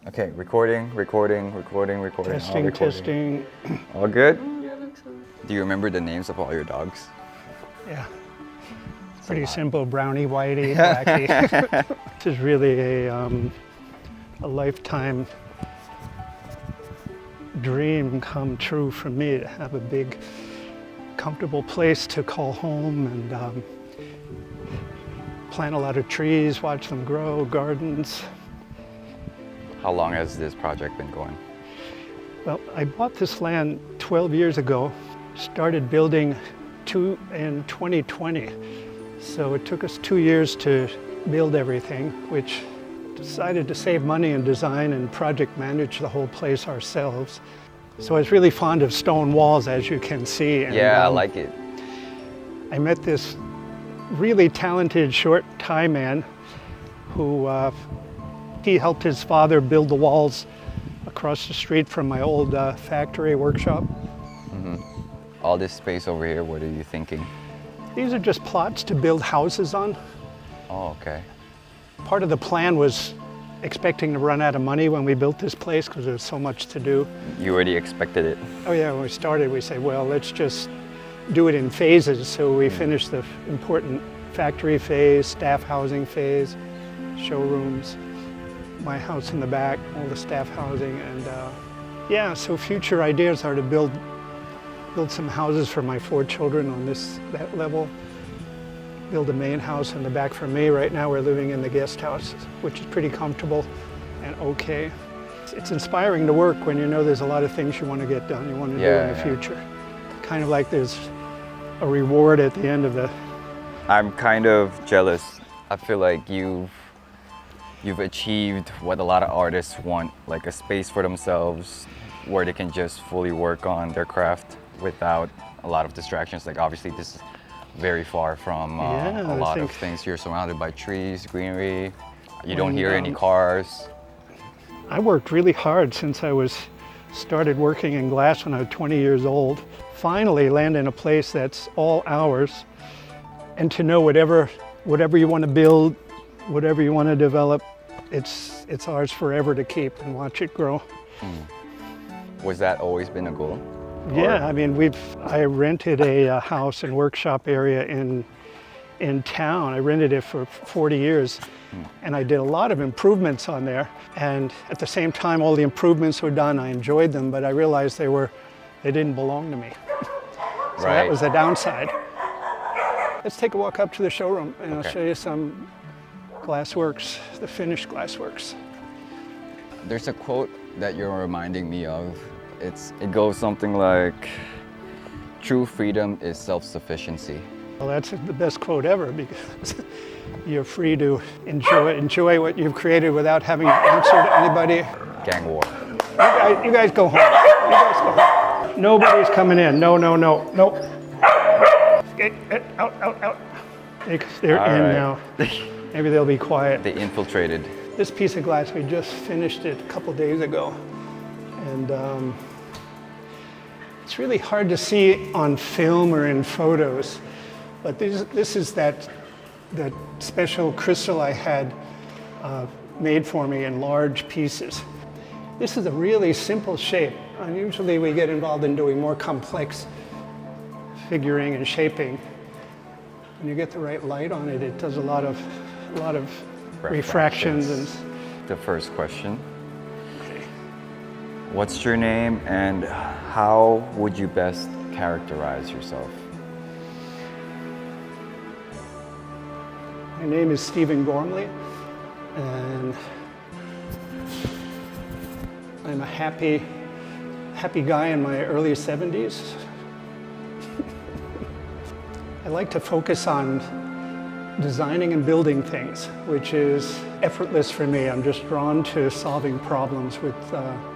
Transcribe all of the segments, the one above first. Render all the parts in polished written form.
Okay, recording. Testing, all testing. All good? Yeah, I think so. Do you remember the names of all your dogs? Yeah. It's pretty simple. Brownie, Whitey, Blackie. This is really a lifetime dream come true for me to have a big, comfortable place to call home and plant a lot of trees, watch them grow, gardens. How long has this project been going? Well, I bought this land 12 years ago, started building in 2020. So it took us 2 years to build everything, which decided to save money and design and project manage the whole place ourselves. So I was really fond of stone walls, as you can see. And, Yeah, I like it. I met this really talented short Thai man who he helped his father build the walls across the street from my old factory workshop. All this space over here, what are you thinking? These are just plots to build houses on. Oh, okay. Part of the plan was expecting to run out of money when we built this place because there's so much to do. You already expected it. Oh yeah, when we started, we said, well, let's just do it in phases. So we finished the important factory phase, staff housing phase, showrooms, my house in the back, all the staff housing, and yeah, so future ideas are to build some houses for my 4 children on that level, build a main house in the back for me. Right now we're living in the guest house, which is pretty comfortable and okay. It's inspiring to work when you know there's a lot of things you want to get done, you want to do in the future. Kind of like there's a reward at the end of the... I'm kind of jealous. I feel like you've achieved what a lot of artists want, like a space for themselves where they can just fully work on their craft without a lot of distractions. Like obviously this is very far from a lot of things. You're surrounded by trees, greenery. You don't hear any cars. I worked really hard since I started working in glass when I was 20 years old. Finally land in a place that's all ours, and to know whatever you want to build, whatever you want to develop, it's ours forever to keep and watch it grow. Was that always been a goal? Yeah, I mean, I rented a house and workshop area in town. I rented it for 40 years, and I did a lot of improvements on there. And at the same time, all the improvements were done. I enjoyed them, but I realized they didn't belong to me. So that was the downside. Let's take a walk up to the showroom, and I'll show you some glassworks, the finished glassworks. There's a quote that you're reminding me of. It goes something like, "True freedom is self-sufficiency." Well, that's the best quote ever, because you're free to enjoy what you've created without having to answer to anybody. Gang war. You guys go home. You guys go home. Nobody's coming in. No. Get out. They're in now. Maybe they'll be quiet. They infiltrated. This piece of glass, we just finished it a couple days ago. And it's really hard to see on film or in photos, but this is that special crystal I had made for me in large pieces. This is a really simple shape. Usually we get involved in doing more complex figuring and shaping. When you get the right light on it, it does a lot of refractions. And the first question. What's your name and how would you best characterize yourself? My name is Stephen Gormley, and I'm a happy guy in my early 70s. I like to focus on designing and building things, which is effortless for me. I'm just drawn to solving problems with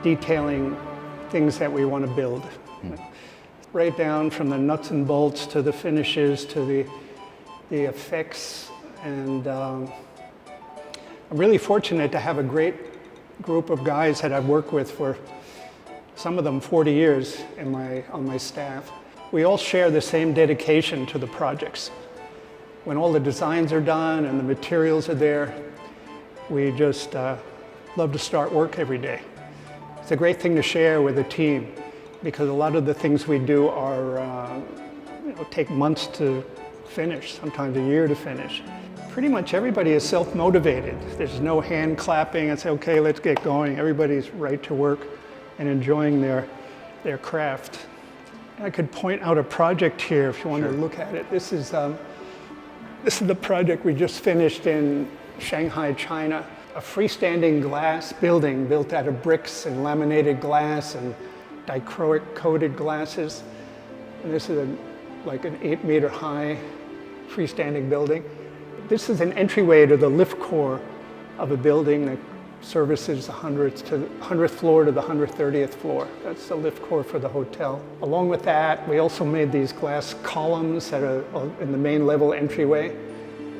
detailing things that we want to build. Right down from the nuts and bolts to the finishes to the effects. And I'm really fortunate to have a great group of guys that I've worked with for some of them 40 years on my staff. We all share the same dedication to the projects. When all the designs are done and the materials are there, we just love to start work every day. It's a great thing to share with a team because a lot of the things we do are take months to finish, sometimes a year to finish. Pretty much everybody is self-motivated. There's no hand clapping and say, okay, let's get going. Everybody's right to work and enjoying their craft. I could point out a project here if you want to look at it. This is the project we just finished in Shanghai, China. A freestanding glass building built out of bricks and laminated glass and dichroic coated glasses. And this is like an 8-meter high freestanding building. This is an entryway to the lift core of a building that services the 100th floor to the 130th floor. That's the lift core for the hotel. Along with that, we also made these glass columns that are in the main level entryway,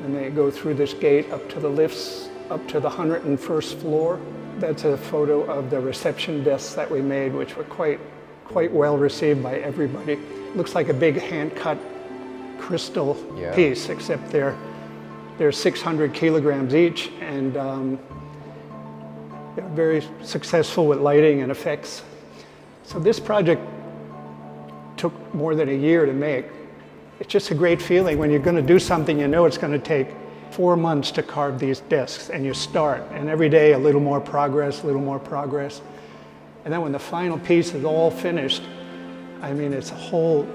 and they go through this gate up to the lifts, up to the 101st floor. That's a photo of the reception desks that we made, which were quite well received by everybody. Looks like a big hand-cut crystal piece, except they're 600 kilograms each, and they're very successful with lighting and effects. So this project took more than a year to make. It's just a great feeling when you're going to do something, you know it's going to take 4 months to carve these desks, and you start, and every day a little more progress, a little more progress. And then when the final piece is all finished, I mean, it's a whole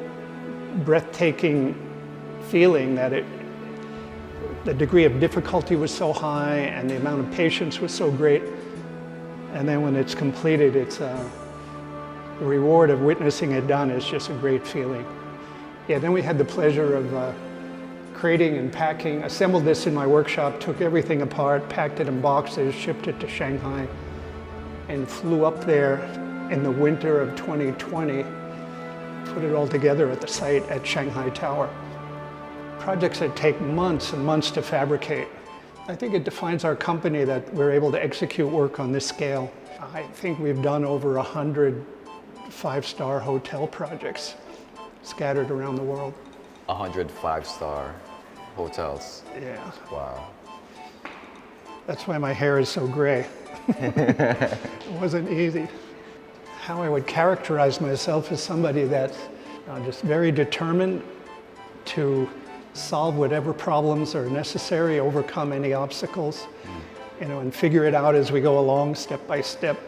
breathtaking feeling that the degree of difficulty was so high and the amount of patience was so great. And then when it's completed, it's the reward of witnessing it done is just a great feeling. Yeah, then we had the pleasure of creating and packing, assembled this in my workshop, took everything apart, packed it in boxes, shipped it to Shanghai, and flew up there in the winter of 2020, put it all together at the site at Shanghai Tower. Projects that take months and months to fabricate. I think it defines our company that we're able to execute work on this scale. I think we've done over 100 5-star hotel projects scattered around the world. 100 5-star hotels. Yeah. Wow. That's why my hair is so gray. It wasn't easy. How I would characterize myself as somebody that's just very determined to solve whatever problems are necessary, overcome any obstacles, and figure it out as we go along, step by step.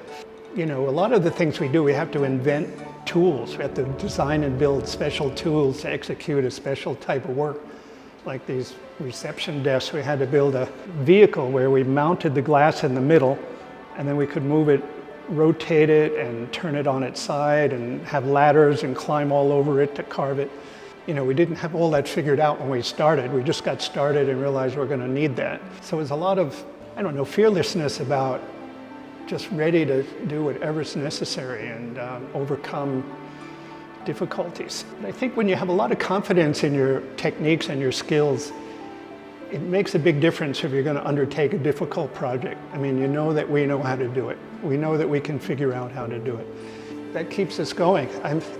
A lot of the things we do, we have to invent tools. We have to design and build special tools to execute a special type of work. Like these reception desks, we had to build a vehicle where we mounted the glass in the middle, and then we could move it, rotate it, and turn it on its side, and have ladders and climb all over it to carve it. We didn't have all that figured out when we started. We just got started and realized we're going to need that. So it was a lot of, fearlessness about just ready to do whatever's necessary and overcome difficulties. I think when you have a lot of confidence in your techniques and your skills, it makes a big difference if you're going to undertake a difficult project. You know that we know how to do it. We know that we can figure out how to do it. That keeps us going.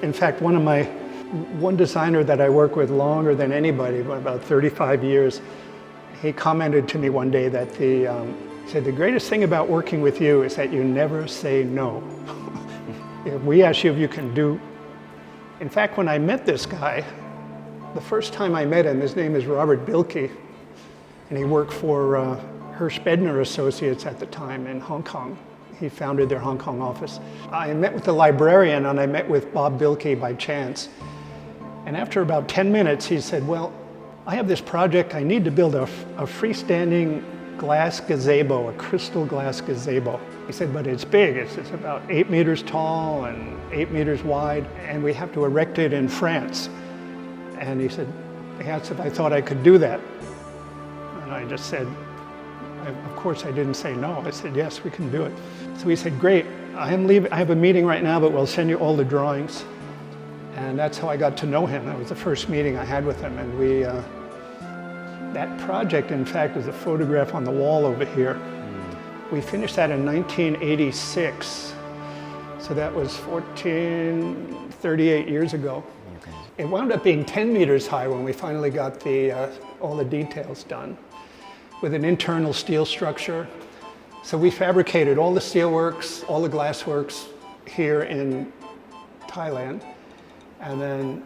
In fact, one designer that I work with longer than anybody, about 35 years, he commented to me one day that said, the greatest thing about working with you is that you never say no. If we ask you if you can do. In fact, when I met this guy, the first time I met him, his name is Robert Bilke, and he worked for Hirsch Bedner Associates at the time in Hong Kong. He founded their Hong Kong office. I met with the librarian and I met with Bob Bilke by chance. And after about 10 minutes, he said, well, I have this project. I need to build a freestanding glass gazebo, a crystal glass gazebo. He said, but it's big. It's about 8 meters tall and 8 meters wide, and we have to erect it in France. And he asked if I thought I could do that. And I just said, of course I didn't say no. I said, yes, we can do it. So he said, great, I am leaving. I have a meeting right now, but we'll send you all the drawings. And that's how I got to know him. That was the first meeting I had with him. And that project, in fact, is a photograph on the wall over here. We finished that in 1986. So that was 38 years ago. It wound up being 10 meters high when we finally got all the details done, with an internal steel structure, So we fabricated all the steelworks, all the glassworks here in Thailand. And then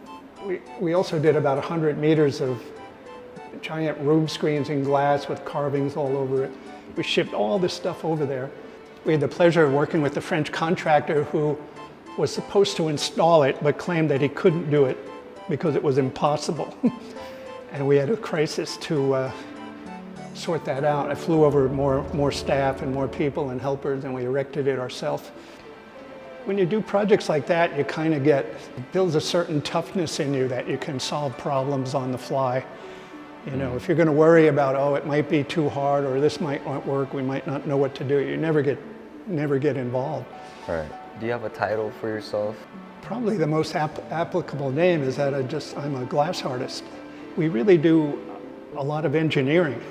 we also did about 100 meters of giant room screens in glass with carvings all over it. We shipped all this stuff over there. We had the pleasure of working with the French contractor who was supposed to install it, but claimed that he couldn't do it because it was impossible. And we had a crisis to sort that out. I flew over more staff and more people and helpers, and we erected it ourselves. When you do projects like that, you kind of builds a certain toughness in you that you can solve problems on the fly. You know, if you're going to worry about, oh, it might be too hard, or this might not work, we might not know what to do, you never get involved. Right. Do you have a title for yourself? Probably the most applicable name is that I'm a glass artist. We really do a lot of engineering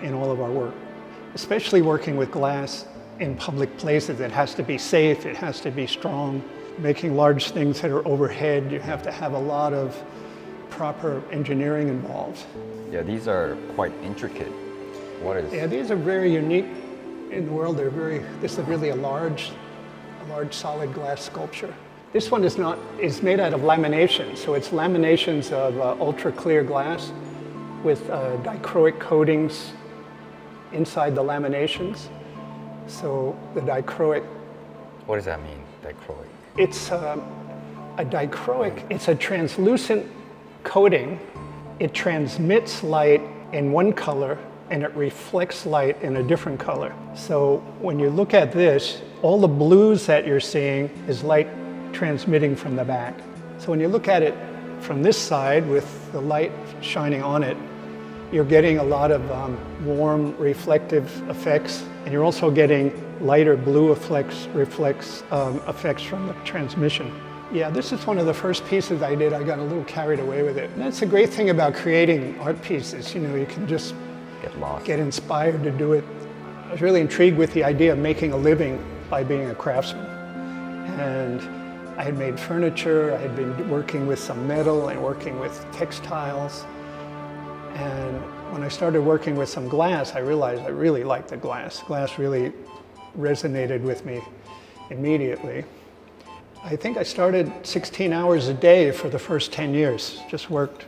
in all of our work, especially working with glass in public places. It has to be safe, it has to be strong. Making large things that are overhead, you have to have a lot of proper engineering involved. Yeah, these are quite intricate. What is? Yeah, these are very unique in the world. This is really a large solid glass sculpture. This one is made out of lamination. So it's laminations of ultra clear glass with dichroic coatings inside the laminations. So the dichroic. What does that mean, dichroic? It's a dichroic, it's a translucent coating. It transmits light in one color and it reflects light in a different color. So when you look at this, all the blues that you're seeing is light transmitting from the back. So when you look at it from this side with the light shining on it, you're getting a lot of warm reflective effects, and you're also getting lighter blue effects from the transmission. Yeah, this is one of the first pieces I did. I got a little carried away with it. And that's the great thing about creating art pieces. You know, you can just get inspired to do it. I was really intrigued with the idea of making a living by being a craftsman. And I had made furniture, I had been working with some metal and working with textiles. And when I started working with some glass, I realized I really liked the glass. Glass really resonated with me immediately. I think I started 16 hours a day for the first 10 years, just worked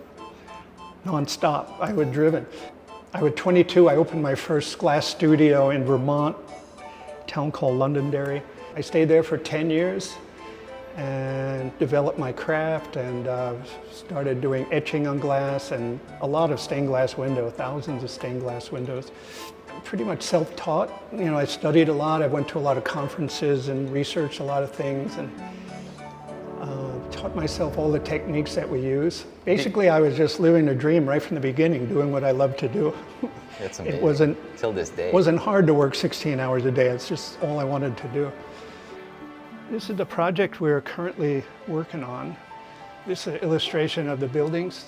nonstop. I was driven. I was 22, I opened my first glass studio in Vermont, a town called Londonderry. I stayed there for 10 years and developed my craft and started doing etching on glass and a lot of stained glass windows, thousands of stained glass windows. Pretty much self-taught. You know, I studied a lot. I went to a lot of conferences and researched a lot of things and taught myself all the techniques that we use. Basically, I was just living a dream right from the beginning, doing what I love to do. That's amazing. It wasn't, till this day. It wasn't hard to work 16 hours a day. It's just all I wanted to do. This is the project we're currently working on. This is an illustration of the buildings.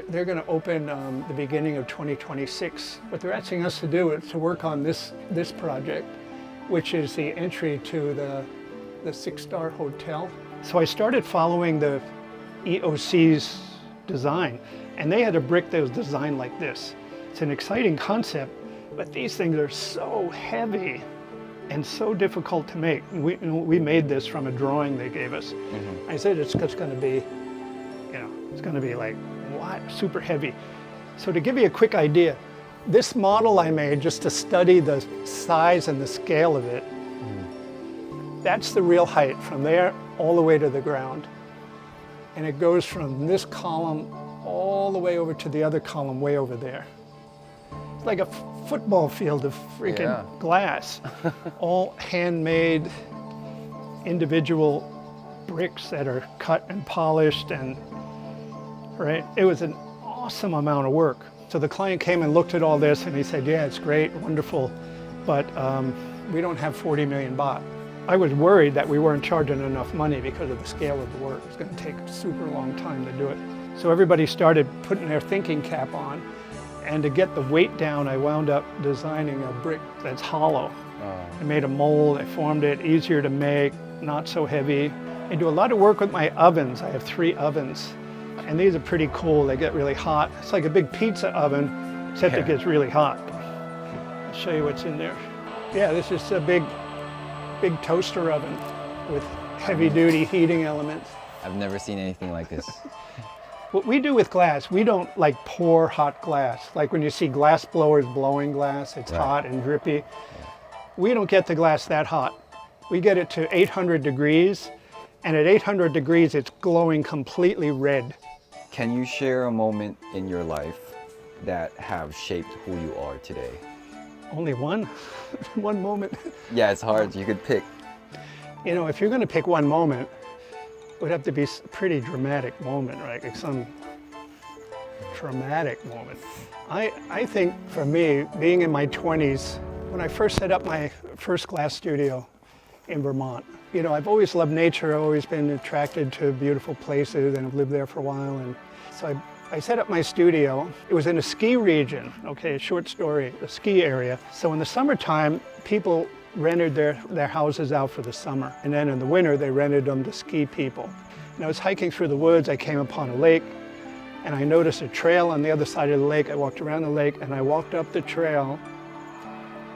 They're going to open the beginning of 2026. What they're asking us to do is to work on this project, which is the entry to the six-star hotel. So I started following the EOC's design, and they had a brick that was designed like this. It's an exciting concept, but these things are so heavy and so difficult to make. We made this from a drawing they gave us. Mm-hmm. I said it's going to be, it's going to be like, what? Super heavy. So to give you a quick idea, this model I made just to study the size and the scale of it, that's the real height from there all the way to the ground. And it goes from this column all the way over to the other column way over there. It's like a football field of freaking glass. All handmade individual bricks that are cut and polished and right? It was an awesome amount of work. So the client came and looked at all this and he said, yeah, it's great, wonderful, but we don't have 40 million baht. I was worried that we weren't charging enough money because of the scale of the work. It was going to take a super long time to do it. So everybody started putting their thinking cap on, and to get the weight down, I wound up designing a brick that's hollow. I made a mold, I formed it, easier to make, not so heavy. I do a lot of work with my ovens. I have 3 ovens. And these are pretty cool. They get really hot. It's like a big pizza oven, except it gets really hot. I'll show you what's in there. Yeah, this is a big toaster oven with heavy-duty heating elements. I've never seen anything like this. What we do with glass, we don't like pour hot glass. Like when you see glass blowers blowing glass, it's Right. hot and drippy. We don't get the glass that hot. We get it to 800 degrees, and at 800 degrees, it's glowing completely red. Can you share a moment in your life that have shaped who you are today? Only one, one moment. Yeah, it's hard. You could pick. You know, if you're going to pick one moment, it would have to be a pretty dramatic moment, right? Like some traumatic moment. I think for me, being in my 20s, when I first set up my first glass studio in Vermont, you know, I've always loved nature. I've always been attracted to beautiful places, and I've lived there for a while. And so I set up my studio. It was in a ski region, okay, a short story, a ski area. So in the summertime, people rented their houses out for the summer. And then in the winter, they rented them to ski people. And I was hiking through the woods. I came upon a lake, and I noticed a trail on the other side of the lake. I walked around the lake, and I walked up the trail.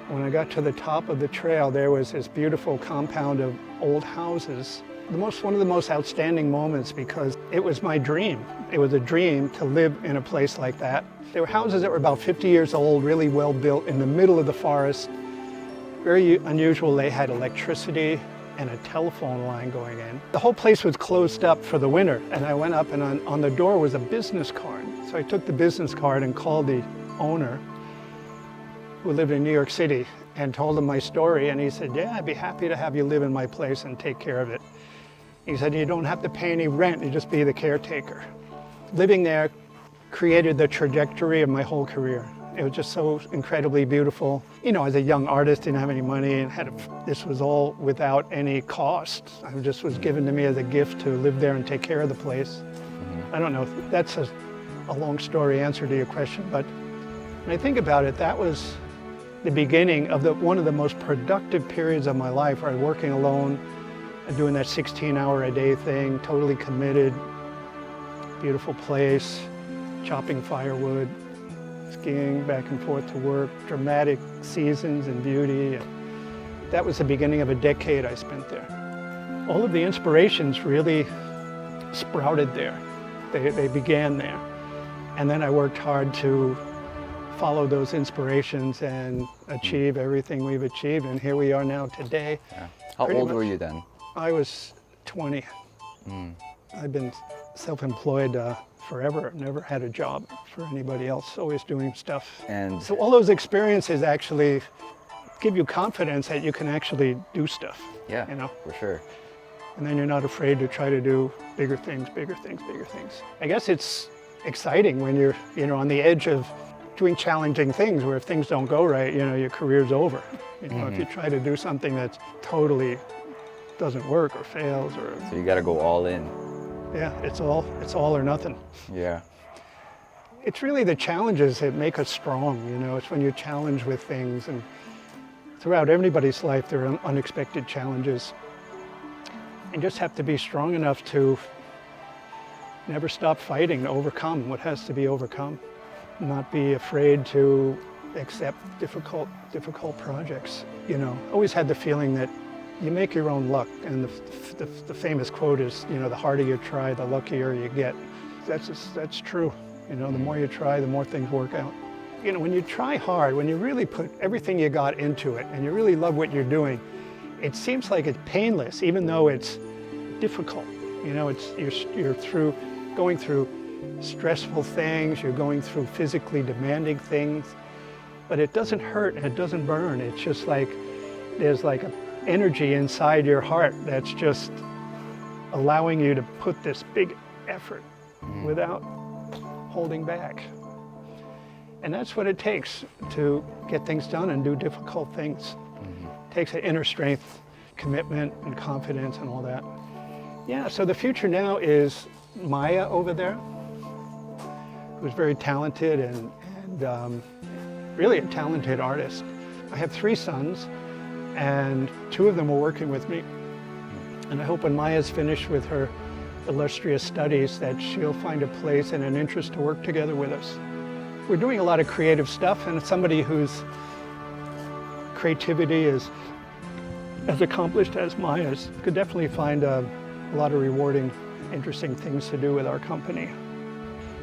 When I got to the top of the trail, there was this beautiful compound of old houses. One of the most outstanding moments, because it was my dream. It was a dream to live in a place like that. There were houses that were about 50 years old, really well built in the middle of the forest. Very unusual. They had electricity and a telephone line going in. The whole place was closed up for the winter, and I went up, and on the door was a business card. So I took the business card and called the owner, who lived in New York City, and told him my story. And he said, yeah, I'd be happy to have you live in my place and take care of it. He said, you don't have to pay any rent, you just be the caretaker. Living there created the trajectory of my whole career. It was just so incredibly beautiful. You know, as a young artist, didn't have any money, and this was all without any cost. It just was given to me as a gift to live there and take care of the place. I don't know if that's a long story answer to your question, but when I think about it, that was the beginning of one of the most productive periods of my life, where I was working alone and doing that 16-hour-a-day thing, totally committed, beautiful place, chopping firewood, skiing back and forth to work, dramatic seasons and beauty. That was the beginning of a decade I spent there. All of the inspirations really sprouted there. They began there. And then I worked hard to follow those inspirations and achieve everything we've achieved, and here we are now today. Yeah. How old were you then? I was 20. I've been self-employed forever. I've never had a job for anybody else, always doing stuff. And so all those experiences actually give you confidence that you can actually do stuff. yeah, you know? for sure. And then you're not afraid to try to do bigger things, bigger things, bigger things. I guess it's exciting when you're, you know, on the edge of doing challenging things, where if things don't go right, you know, your career's over. You know, if you try to do something that totally doesn't work or fails, or So you got to go all in. yeah, it's all or nothing. Yeah. It's really the challenges that make us strong, you know. It's when you're challenged with things, and throughout everybody's life there are unexpected challenges. You just have to be strong enough to never stop fighting to overcome what has to be overcome. Not be afraid to accept difficult projects. You know, always had the feeling that you make your own luck, and the famous quote is, you know, the harder you try, the luckier you get. That's true. You know, the more you try, the more things work out. You know, when you try hard, when you really put everything you got into it, and you really love what you're doing, it seems like it's painless, even though it's difficult. You know, you're going through stressful things, you're going through physically demanding things, but it doesn't hurt and it doesn't burn. It's just like there's like an energy inside your heart that's just allowing you to put this big effort without holding back. And that's what it takes to get things done and do difficult things. It takes an inner strength, commitment, and confidence and all that. Yeah, so the future now is Maya over there, who's very talented and really a talented artist. I have 3 sons, and 2 of them are working with me. And I hope when Maya's finished with her illustrious studies that she'll find a place and an interest to work together with us. We're doing a lot of creative stuff, and somebody who's creativity is as accomplished as Maya's, could definitely find a lot of rewarding, interesting things to do with our company.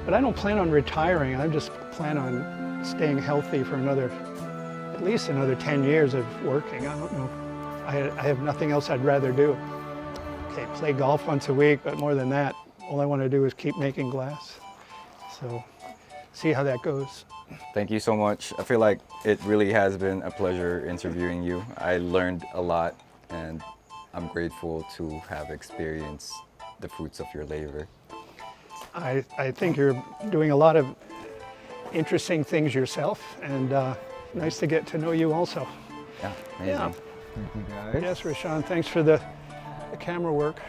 But I don't plan on retiring. I just plan on staying healthy for at least another 10 years of working. I don't know. I have nothing else I'd rather do. Okay, play golf once a week, but more than that, all I want to do is keep making glass. So, see how that goes. Thank you so much. I feel like it really has been a pleasure interviewing you. I learned a lot, and I'm grateful to have experienced the fruits of your labor. I think you're doing a lot of interesting things yourself, and nice to get to know you also. Yeah, amazing. Yeah. Thank you guys. Yes, Rashawn, thanks for the camera work.